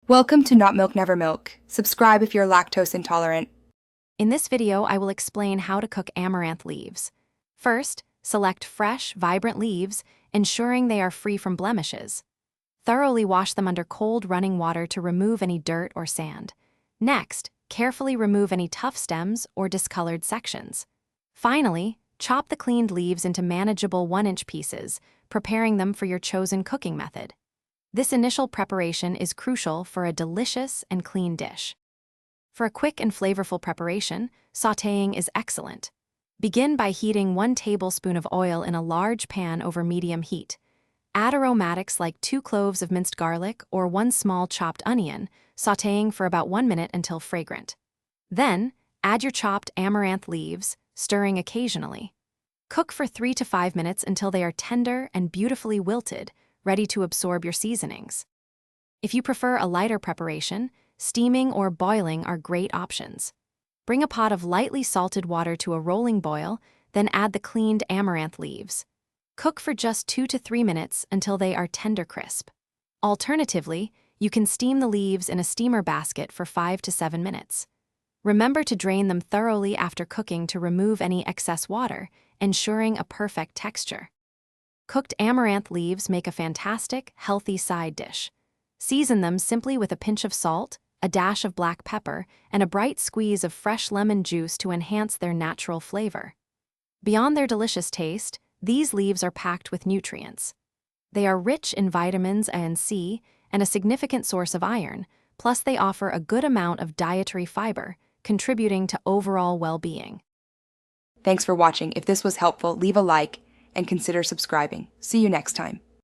Welcome to Not Milk Never Milk. Subscribe if you're lactose intolerant. In this video, I will explain how to cook amaranth leaves. First, select fresh, vibrant leaves, ensuring they are free from blemishes. Thoroughly wash them under cold running water to remove any dirt or sand. Next, carefully remove any tough stems or discolored sections. Finally, chop the cleaned leaves into manageable 1-inch pieces, preparing them for your chosen cooking method. This initial preparation is crucial for a delicious and clean dish. For a quick and flavorful preparation, sautéing is excellent. Begin by heating 1 tablespoon of oil in a large pan over medium heat. Add aromatics like 2 cloves of minced garlic or 1 small chopped onion, sautéing for about 1 minute until fragrant. Then, add your chopped amaranth leaves, stirring occasionally. Cook for 3 to 5 minutes until they are tender and beautifully wilted, ready to absorb your seasonings. If you prefer a lighter preparation, steaming or boiling are great options. Bring a pot of lightly salted water to a rolling boil, then add the cleaned amaranth leaves. Cook for just 2 to 3 minutes until they are tender crisp. Alternatively, you can steam the leaves in a steamer basket for 5 to 7 minutes. Remember to drain them thoroughly after cooking to remove any excess water, ensuring a perfect texture. Cooked amaranth leaves make a fantastic, healthy side dish. Season them simply with a pinch of salt, a dash of black pepper, and a bright squeeze of fresh lemon juice to enhance their natural flavor. Beyond their delicious taste, these leaves are packed with nutrients. They are rich in vitamins A and C and a significant source of iron, plus they offer a good amount of dietary fiber, contributing to overall well-being. Thanks for watching. If this was helpful, leave a like and consider subscribing. See you next time.